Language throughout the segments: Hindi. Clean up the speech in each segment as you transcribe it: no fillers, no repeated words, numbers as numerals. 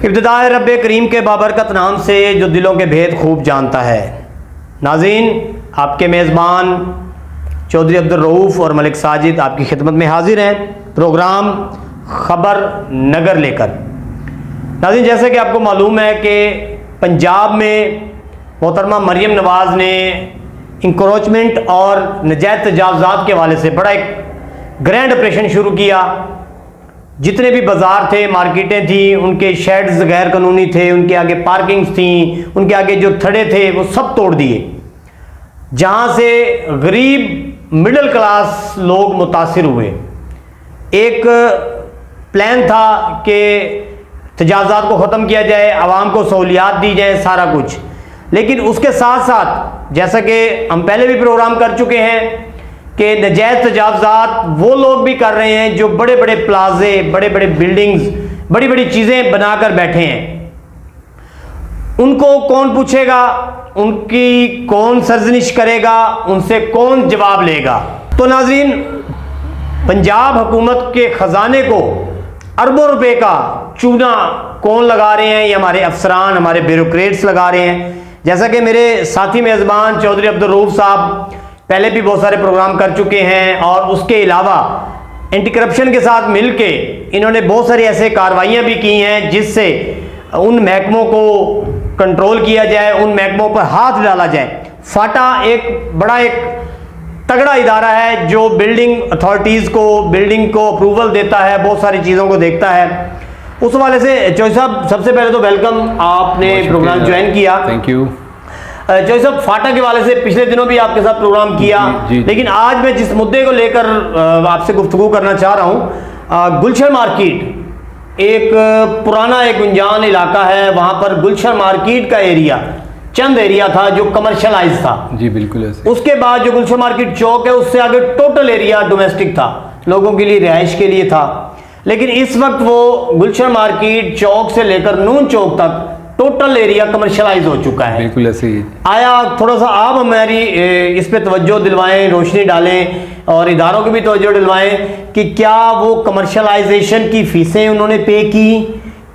इब्तिदाए रब करीम के बाबरकत नाम से जो दिलों के भेद खूब जानता है। नाज़रीन, आपके मेज़बान चौधरी अब्दुल रऊफ़ और मलिक साजिद आपकी खिदमत में हाजिर हैं प्रोग्राम ख़बर नगर लेकर। नाज़रीन, जैसे कि आपको मालूम है कि पंजाब में मोहतरमा मरियम नवाज़ ने इंक्रोचमेंट और नजायज़ तजावज़ात के हवाले से बड़ा एक ग्रैंड ऑपरेशन शुरू किया। जितने भी बाज़ार थे, मार्केटें थी, उनके शेड्स गैर कानूनी थे, उनके आगे पार्किंग्स थी, उनके आगे जो थड़े थे वो सब तोड़ दिए। जहाँ से गरीब मिडिल क्लास लोग मुतासिर हुए। एक प्लान था कि तजावज़ात को ख़त्म किया जाए, आवाम को सहूलियात दी जाए, सारा कुछ। लेकिन उसके साथ साथ जैसा कि हम पहले भी प्रोग्राम कर चुके हैं कि नजायज़ तजावज़ात वो लोग भी कर रहे हैं जो बड़े बड़े प्लाजे, बड़े बड़े बिल्डिंग्स, बड़ी बड़ी चीज़ें बनाकर बैठे हैं। उनको कौन पूछेगा, उनकी कौन सरजनिश करेगा, उनसे कौन जवाब लेगा। तो नाज़रीन, पंजाब हुकूमत के ख़जाने को अरबों रुपए का चूना कौन लगा रहे हैं? ये हमारे अफसरान, हमारे ब्यूरोक्रेट्स लगा रहे हैं। जैसा कि मेरे साथी मेज़बान चौधरी अब्दुल रऊफ़ साहब पहले भी बहुत सारे प्रोग्राम कर चुके हैं और उसके अलावा एंटी करप्शन के साथ मिलके इन्होंने बहुत सारी ऐसे कार्रवाइयाँ भी की हैं जिससे उन महकमों को कंट्रोल किया जाए, उन महकमों पर हाथ डाला जाए। फाटा एक बड़ा एक तगड़ा इदारा है जो बिल्डिंग अथॉरिटीज़ को, बिल्डिंग को अप्रूवल देता है, बहुत सारी चीज़ों को देखता है। उस हवाले से चौधरी साहब, सबसे पहले तो वेलकम, आपने प्रोग्राम ज्वाइन किया। Thank you. चौधरी साहब, फाटा के वाले से पिछले दिनों भी आपके साथ प्रोग्राम किया। जी। लेकिन आज मैं जिस मुद्दे को लेकर आपसे गुफ्तगू करना चाह रहा हूँ, गुलशन मार्केट एक पुराना एक गुंजान इलाका है। वहाँ पर गुलशन मार्केट का एरिया चंद एरिया था जो कमर्शलाइज था। जी बिल्कुल ऐसे। उसके बाद जो गुलशन मार्केट चौक है उससे आगे टोटल एरिया डोमेस्टिक था, लोगों के लिए, रिहाइश के लिए था। लेकिन इस वक्त वो गुलशन मार्केट चौक से लेकर नून चौक तक टोटल एरिया कमर्शलाइज हो चुका है। बिल्कुल ऐसे ही। आया थोड़ा सा आप हमारी इस पे तवज्जो दिलवाएं, रोशनी डालें और इदारों की भी तवज्जो दिलवाएं कि क्या वो कमर्शलाइजेशन की फीसें उन्होंने पे की,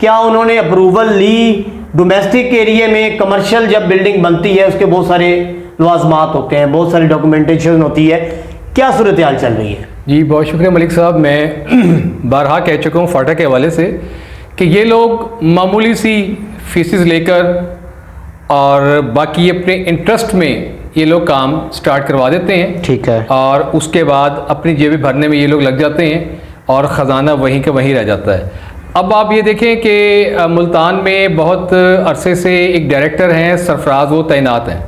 क्या उन्होंने अप्रूवल ली? डोमेस्टिक एरिया में कमर्शियल जब बिल्डिंग बनती है उसके बहुत सारे लवाजमात होते हैं, बहुत सारी डॉक्यूमेंटेशन होती है। क्या सूरत हाल चल रही है? जी बहुत शुक्रिया मलिक साहब। मैं बारहा कह चुका हूँ फाटा के हवाले से कि ये लोग मामूली सी फीसिस लेकर और बाकी अपने इंटरेस्ट में ये लोग काम स्टार्ट करवा देते हैं। ठीक है। और उसके बाद अपनी जेबें भरने में ये लोग लग जाते हैं और ख़जाना वहीं का वहीं रह जाता है। अब आप ये देखें कि मुल्तान में बहुत अरसे से एक डायरेक्टर हैं सरफराज, वो तैनात हैं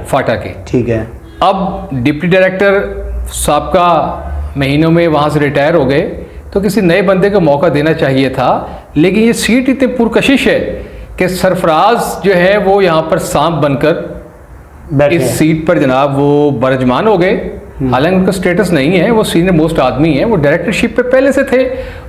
फाटा के। ठीक है। अब डिप्टी डायरेक्टर साबका महीनों में वहाँ से रिटायर हो गए, तो किसी नए बंदे को मौका देना चाहिए था। लेकिन ये सीट इतनी पुरकशिश है कि सरफराज जो है वो यहाँ पर सांप बनकर इस सीट पर जनाब वो बरजमान हो गए। हालांकि उनका स्टेटस नहीं है, वो सीनियर मोस्ट आदमी है, वो डायरेक्टरशिप पे पहले से थे।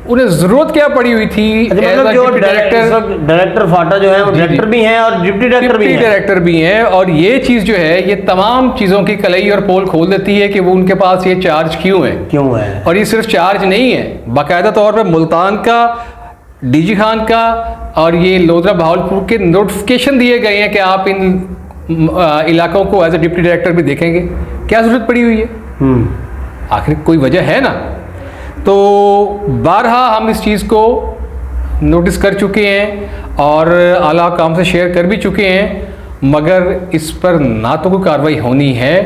उन्हें जरूरत क्या पड़ी हुई थी? मतलब जो डायरेक्टर फाटा जो है वो डायरेक्टर भी हैं और डिप्टी डायरेक्टर भी हैं। और ये चीज़ जो है ये तमाम चीज़ों की कलई और पोल खोल देती है कि वो उनके पास ये चार्ज क्यों है। और ये सिर्फ चार्ज नहीं है, बाकायदा तौर पर मुल्तान का, डीजी खान का और ये लोधरा बहावलपुर के नोटिफिकेशन दिए गए हैं कि आप इन इलाकों को एज ए डिप्टी डायरेक्टर भी देखेंगे। क्या ज़रूरत पड़ी हुई है? आखिर कोई वजह है ना। तो बारहा हम इस चीज़ को नोटिस कर चुके हैं और आला काम से शेयर कर भी चुके हैं, मगर इस पर ना तो कोई कार्रवाई होनी है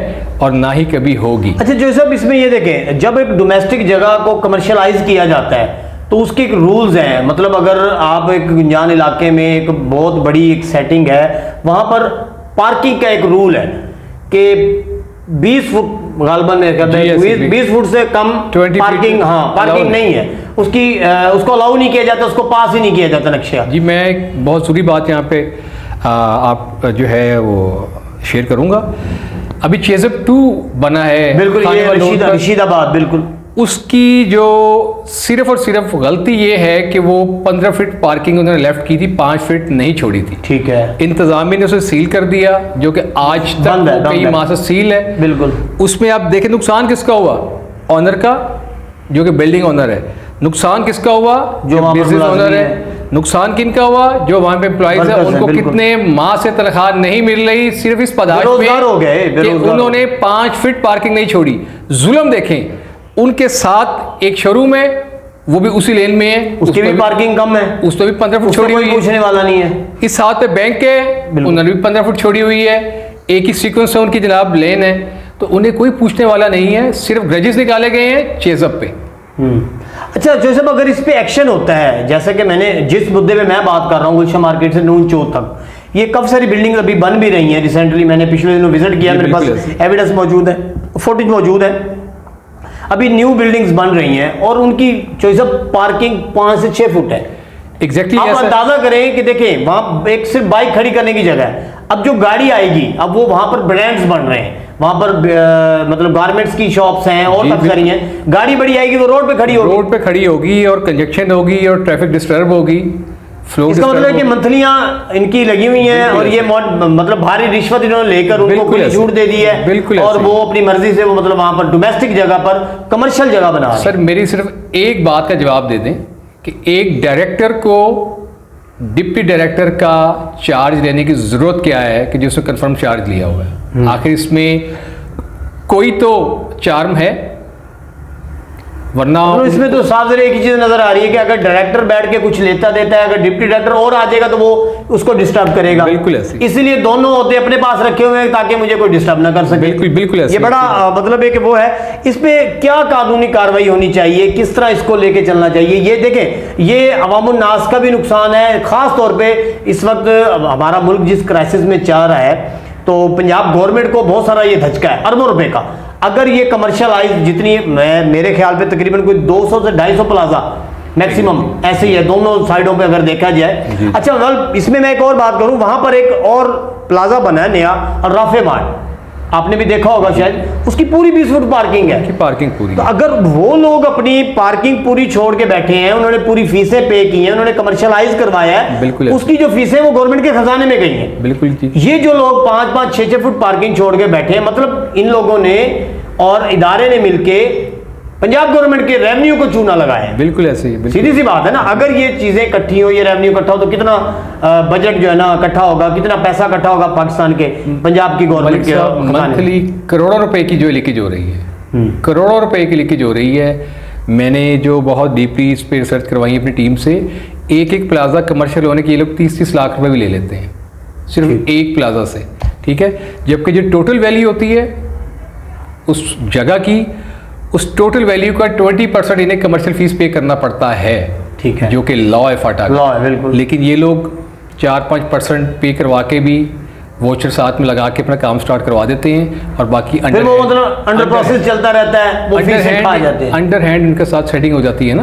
और ना ही कभी होगी। अच्छा जो सब इसमें ये देखें, जब एक डोमेस्टिक जगह को कमर्शलाइज किया जाता है तो उसके एक रूल्स हैं। मतलब अगर आप एक गुंजान इलाके में एक बहुत बड़ी एक सेटिंग है, वहाँ पर पार्किंग का एक रूल है कि 20 फुट गालबन में कहते हैं 20 फुट से कम पार्किंग, पार्किंग नहीं है उसकी, उसको अलाउ नहीं किया जाता, उसको पास ही नहीं किया जाता नक्शा। जी मैं एक बहुत ज़रूरी बात यहाँ पे आप जो है वो शेयर करूँगा। अभी चेज़अप 2 बना है, बिल्कुल ये रशीदाबाद, बिल्कुल उसकी जो सिर्फ और सिर्फ गलती ये है कि वो 15 फीट पार्किंग उन्होंने लेफ्ट की थी, 5 फीट नहीं छोड़ी थी। ठीक है। इंतजामिया ने उसे सील कर दिया, जो कि आज तक कई माह से सील है। बिल्कुल। उसमें आप देखें नुकसान किसका हुआ? ऑनर का, जो कि बिल्डिंग ऑनर है। नुकसान किसका हुआ? जो बिजनेस ऑनर है। नुकसान किनका हुआ? जो वहां पे एम्प्लॉइज है Workers हैं, उनको बिल्कुल। कितने माह से तनख्वाह नहीं मिल रही, सिर्फ इस पदार्थ बेरोजगार हो गए, में कि बेरोजगार उन्होंने 5 फीट पार्किंग नहीं छोड़ी। जुल्म देखें, उनके साथ एक शोरूम है, वो भी उसी लेन में है, उसकी भी पार्किंग कम है, उस पर भी 15 फुट उसको छोड़ी कोई हुई है। पूछने वाला नहीं है। इस साथ पे बैंक है, उन्होंने भी 15 फुट छोड़ी हुई है। एक ही सीक्वेंस से उनकी जनाब लेन है, तो उन्हें कोई पूछने वाला नहीं है, सिर्फ ग्रजेस निकाले गए हैं चेजअप पे। अच्छा जोसेफ, अगर इस पे एक्शन होता है, जैसे कि मैंने जिस मुद्दे पे मैं बात कर रहा हूँ, गुलशन मार्केट से नून चौक तक, ये काफी सारी बिल्डिंग अभी बन भी रही हैं। रिसेंटली मैंने पिछले दिनों विजिट किया, मेरे पास एविडेंस मौजूद है, फुटेज मौजूद है। अभी न्यू बिल्डिंग्स बन रही हैं और उनकी जोसेफ पार्किंग 5 से 6 फुट है। एग्जैक्टली आप अंदाजा करें कि देखें वहां एक सिर्फ बाइक खड़ी करने की जगह है। अब जो गाड़ी आएगी, अब वो वहां पर ब्रांड्स बन रहे हैं, वहां पर मतलब गारमेंट्स की शॉप्स हैं और काफी सारी हैं। गाड़ी बड़ी आएगी तो रोड पे खड़ी होगी, रोड पे खड़ी होगी और कंजक्शन होगी और ट्रैफिक डिस्टर्ब होगी, फ्लो। इसका मतलब है कि मंथलियां इनकी लगी हुई हैं और ये मतलब भारी रिश्वत इन्होंने लेकर उनको खुली छूट दे दी है। बिल्कुल और वो अपनी मर्जी से वो मतलब वहां पर डोमेस्टिक जगह पर कमर्शियल जगह बना रहे हैं। सर मेरी सिर्फ एक बात का जवाब दे दें कि एक डायरेक्टर को डिप्टी डायरेक्टर का चार्ज लेने की जरूरत क्या है कि जिसने कंफर्म चार्ज लिया हुआ है? आखिर इसमें कोई तो चार्म है, वरना तो इसमें तो साफ एक ही चीज नजर आ रही है कि अगर डायरेक्टर बैठ के कुछ लेता देता है, अगर डिप्टी डायरेक्टर और आ जाएगा तो वो उसको डिस्टर्ब करेगा। बिल्कुल ऐसे, इसलिए दोनों होते अपने पास रखे हुए हैं ताकि मुझे कोई डिस्टर्ब ना कर सके। बिल्कुल बिल्कुल ऐसे। ये बड़ा मतलब है कि वो है, इस पे क्या कानूनी कार्रवाई होनी चाहिए, किस तरह इसको लेके चलना चाहिए? ये देखें, ये अवामुन नास का भी नुकसान है। खास तौर पे इस वक्त हमारा मुल्क जिस क्राइसिस में चल रहा है, तो पंजाब गवर्नमेंट को बहुत सारा ये धचका है अरबों रुपए का। अगर ये कमर्शियलाइज जितनी, मेरे ख्याल पे तकरीबन कोई 200 से 250 प्लाजा मैक्सिमम ऐसे ही है दोनों साइडों पे अगर देखा जाए। अच्छा वेल, इसमें मैं एक और बात करूं, वहां पर एक और प्लाजा बना है नया, राफे मार्ट, आपने भी देखा होगा शायद, उसकी पूरी 20 फुट पार्किंग है। पार्किंग पूरी। तो अगर वो लोग अपनी पार्किंग पूरी छोड़ के बैठे हैं, उन्होंने पूरी फीसें पे की हैं, उन्होंने कमर्शियलाइज करवाया है, बिल्कुल उसकी जो फीसें वो गवर्नमेंट के खजाने में गई हैं। बिल्कुल जी। ये जो लोग 5-5, 6-6 फुट पार्किंग छोड़ के बैठे हैं, मतलब इन लोगों ने और इदारे ने मिलके पंजाब गवर्नमेंट के रेवेन्यू को चूना लगाया है। बिल्कुल ऐसे ही, सीधी सी बात है ना। अगर ये चीजें इकट्ठी हो, ये रेवेन्यू इकट्ठा हो, तो कितना बजट जो है ना इकट्ठा होगा, कितना पैसा इकट्ठा होगा पाकिस्तान के, पंजाब की गवर्नमेंट के मंथली करोड़ों रुपए की जो लीकेज हो रही है, करोड़ों रुपए की लीकेज हो रही है। मैंने जो बहुत डीपली इस पे रिसर्च करवाई अपनी टीम से, एक प्लाजा कमर्शियल होने के ये लोग 30-30 लाख रुपए भी ले लेते हैं सिर्फ एक प्लाजा से, ठीक है। जबकि जो टोटल वैल्यू होती है उस जगह की, उस टोटल वैल्यू का 20% इन्हें कमर्शियल फीस पे करना पड़ता है, ठीक है, जो कि लॉ है फाटा का। लॉ है बिल्कुल। लेकिन ये लोग 4-5% पे करवा के भी वोचर साथ में लगा के अपना काम स्टार्ट करवा देते हैं और बाकी फिर वो मतलब अंडर प्रोसेस चलता रहता है, वो फीस खा जाते हैं। अंडर हैंड इनके साथ सेटिंग हो जाती है ना,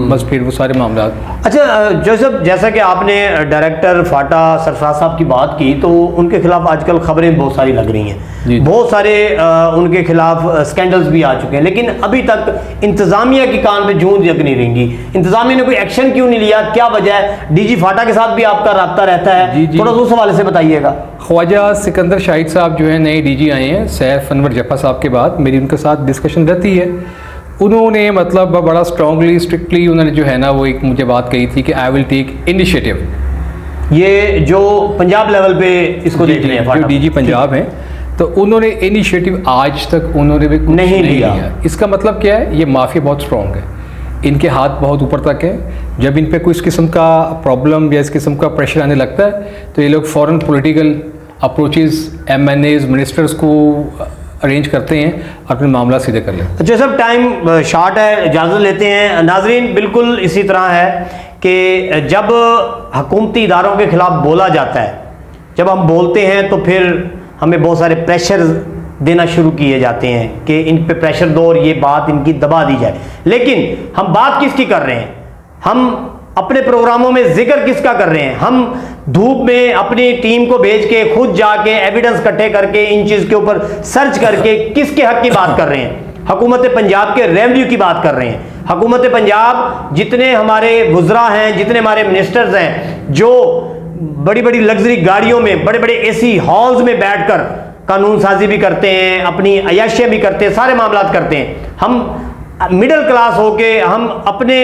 बस फिर वो सारे मामला। अच्छा जोसेफ, जैसा कि आपने डायरेक्टर फाटा सरफराज साहब की बात की, तो उनके खिलाफ आजकल खबरें बहुत सारी लग रही हैं, बहुत सारे उनके खिलाफ स्कैंडल्स भी आ चुके हैं, लेकिन अभी तक इंतजामिया की कान पे जूं जग नहीं रहेंगी। इंतजामिया ने कोई एक्शन क्यों नहीं लिया, क्या वजह है? डीजी फाटा के साथ भी आपका राब्ता रहता है, थोड़ा उस हवाले से बताइएगा। ख्वाजा सिकंदर शाहिद साहब जो है नए डीजी आए हैं सैफ अनवर जफ़ा साहब के बाद, मेरी उनके साथ डिस्कशन रहती है। उन्होंने मतलब बड़ा स्ट्रांगली स्ट्रिक्टली उन्होंने जो है ना वो एक मुझे बात कही थी कि आई विल टेक इनिशिएटिव। ये जो पंजाब लेवल पे इसको देख रहे हैं, जो डीजी पंजाब हैं, तो उन्होंने इनिशिएटिव आज तक उन्होंने भी कुछ नहीं लिया। इसका मतलब क्या है? ये माफिया बहुत स्ट्रांग है, इनके हाथ बहुत ऊपर तक है। जब इन पे कोई इस किस्म का प्रॉब्लम या इस किस्म का प्रेशर आने लगता है तो ये लोग फ़ौरन पॉलिटिकल अप्रोचेस MNAs मिनिस्टर्स को अरेंज करते हैं और अपने मामला सीधे कर लेते हैं। अच्छा सब टाइम शॉर्ट है, इजाज़त लेते हैं। नाजरीन, बिल्कुल इसी तरह है कि जब हुकूमती इदारों के ख़िलाफ़ बोला जाता है, जब हम बोलते हैं तो फिर हमें बहुत सारे प्रेशर देना शुरू किए जाते हैं कि इन पे प्रेशर दो और ये बात इनकी दबा दी जाए। लेकिन हम बात किसकी कर रहे हैं? हम अपने प्रोग्रामों में जिक्र किसका कर रहे हैं? हम धूप में अपनी टीम को भेज के खुद जाके एविडेंस इकट्ठे करके इन चीज़ के ऊपर सर्च करके किसके हक की बात कर रहे हैं? हुकूमत पंजाब के रेवेन्यू की बात कर रहे हैं। हुकूमत पंजाब, जितने हमारे वुज़रा हैं, जितने हमारे मिनिस्टर्स हैं, जो बड़ी बड़ी लग्जरी गाड़ियों में, बड़े बड़े AC हॉल्स में बैठकर कानून साजी भी करते हैं, अपनी अयाशियाँ भी करते हैं, सारे मामलात करते हैं। हम मिडिल क्लास होके हम अपने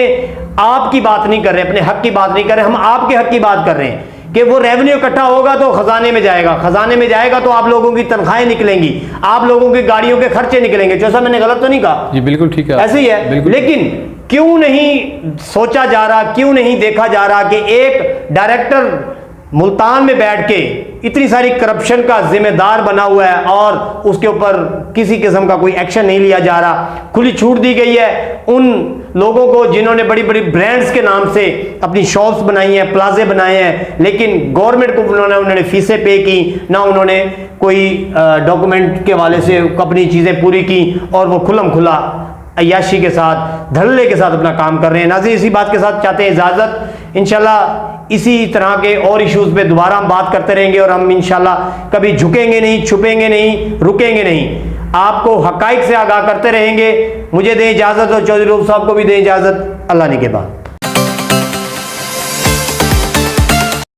आप की बात नहीं कर रहे, अपने हक की बात नहीं कर रहे, हम आपके हक की बात कर रहे हैं कि वो रेवेन्यू इकट्ठा होगा तो खजाने में जाएगा, खजाने में जाएगा तो आप लोगों की तनख्वाहें निकलेंगी, आप लोगों की गाड़ियों के खर्चे निकलेंगे। जैसा मैंने गलत तो नहीं कहा? जी बिल्कुल ठीक है, ऐसे ही है। लेकिन क्यों नहीं सोचा जा रहा, क्यों नहीं देखा जा रहा कि एक डायरेक्टर मुल्तान में बैठ के इतनी सारी करप्शन का जिम्मेदार बना हुआ है और उसके ऊपर किसी किस्म का कोई एक्शन नहीं लिया जा रहा। खुली छूट दी गई है उन लोगों को जिन्होंने बड़ी बड़ी ब्रांड्स के नाम से अपनी शॉप्स बनाई हैं, प्लाजे बनाए हैं, लेकिन गवर्नमेंट को उन्होंने फीसें पे की, ना उन्होंने कोई डॉक्यूमेंट के हवाले से अपनी चीज़ें पूरी की और वो खुल्लम खुला अय्याशी के साथ, धड़ल्ले के साथ अपना काम कर रहे हैं। नाज़रीन, इसी बात के साथ चाहते हैं इजाज़त। इंशाल्लाह इसी तरह के और इश्यूज़ पे दोबारा हम बात करते रहेंगे और हम इंशाल्लाह कभी झुकेंगे नहीं, छुपेंगे नहीं, रुकेंगे नहीं, आपको हक़ाइक़ से आगाह करते रहेंगे। मुझे दें इजाज़त और चौधरी रऊफ़ साहब को भी दें इजाज़त। अल्लाह ने के बाद।